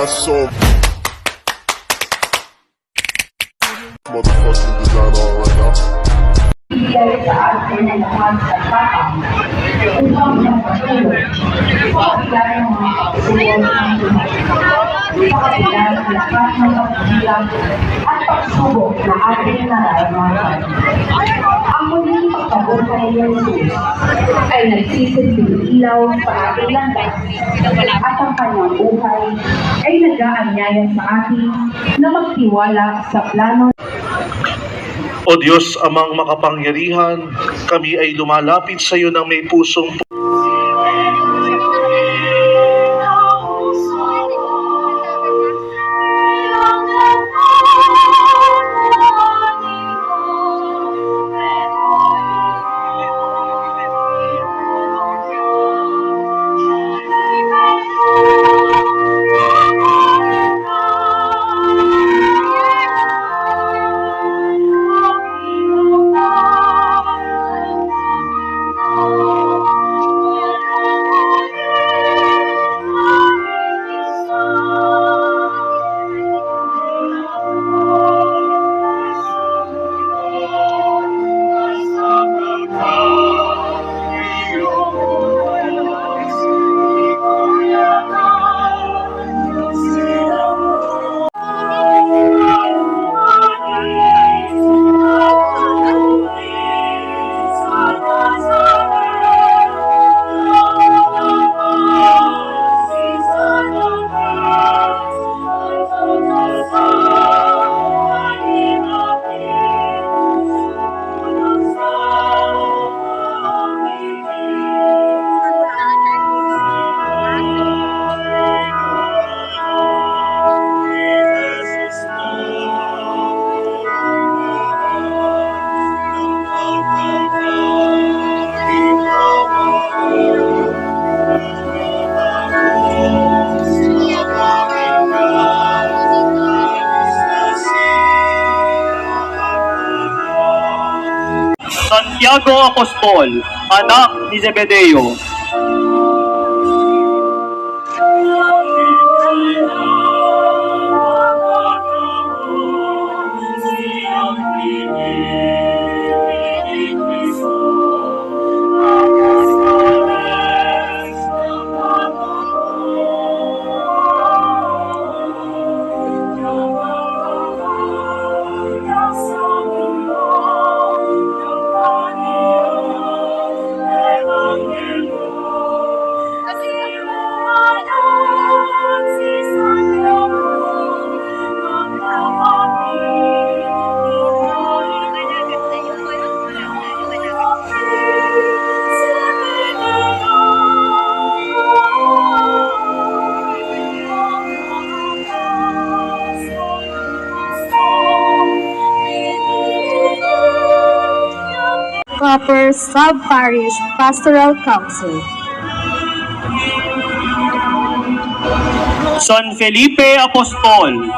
some motherfucking design on right now. Ibigay sa atin ang lahat sa tapang upang magpatuloy sa kabila ng mga pagsuwal ng buhay, sa kabila ng lakas ng pagbilang at pagsubok na ating nararanasan. Ang muling pagkabuhay ni Jesus ay nagsisilbing ilaw sa ating landas at ang kanyang buhay ay nag-aanyaya sa atin na magtiwala sa plano. O Diyos amang makapangyarihan, kami ay lumalapit sa iyo ng may pusong Santiago Apostol, anak ni Zebedeo. Copper Sub-Parish Pastoral Council. San Felipe Apostol.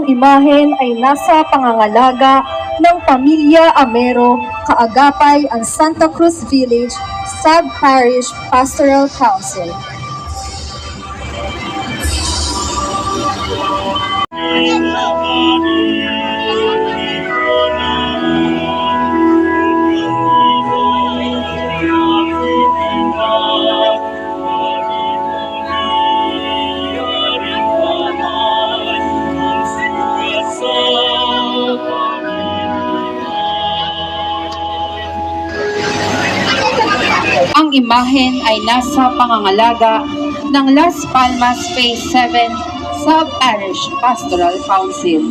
Ang imahen ay nasa pangangalaga ng Pamilya Amero, kaagapay ang Santa Cruz Village Sub-Parish Pastoral Council. Ang imahen ay nasa pangangalaga ng Las Palmas Phase 7 Sub-Parish Pastoral Council.